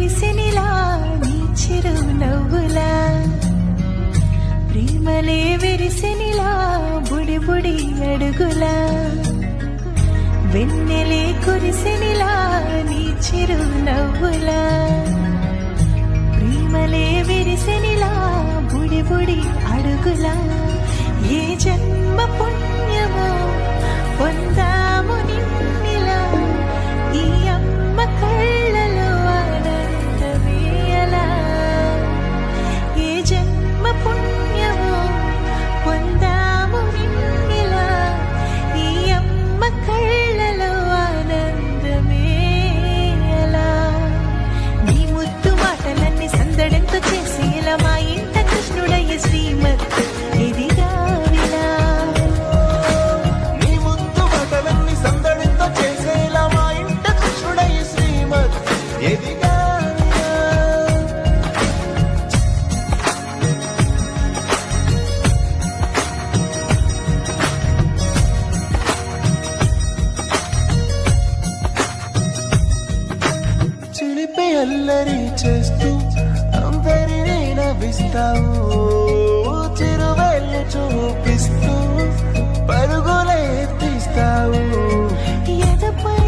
కురిసెనిలా నీ చిరు నవ్వులా ప్రేమలే విరిసెనిలా బుడి బుడి అడుగులా వెన్నెలే కురిసెనిలా నీ చిరు నవ్వులా ప్రేమలే విరిసెనిలా బుడి బుడి అడుగులా ఏ జన్మ పుణ్యమో పొందాము నిన్నిలా ఈ అమ్మ కళ్ళలో ఆనందమే అలా ఏ జన్మ పుణ్యమో పొందాము నిన్నిలా ఈ అమ్మ కళ్ళలో ఆనందమే అలా నీ ముద్దు మాటలన్నీ సందడంతో చేసి ఇలా మా ఇంట కృష్ణుడయ్య శ్రీమత్ ఇదిగా విలా నీ ముద్దు మాటలన్నీ సందడితో చేసేలా మా ఇంట కృష్ణుడయ్య శ్రీమత్ ఎదిగా చిలిపి అల్లరి చేస్తూ అందరినీ నవ్విస్తావు చిరువెళ్ళు చూపిస్తూ పరుగులే తీస్తావు ఎదపై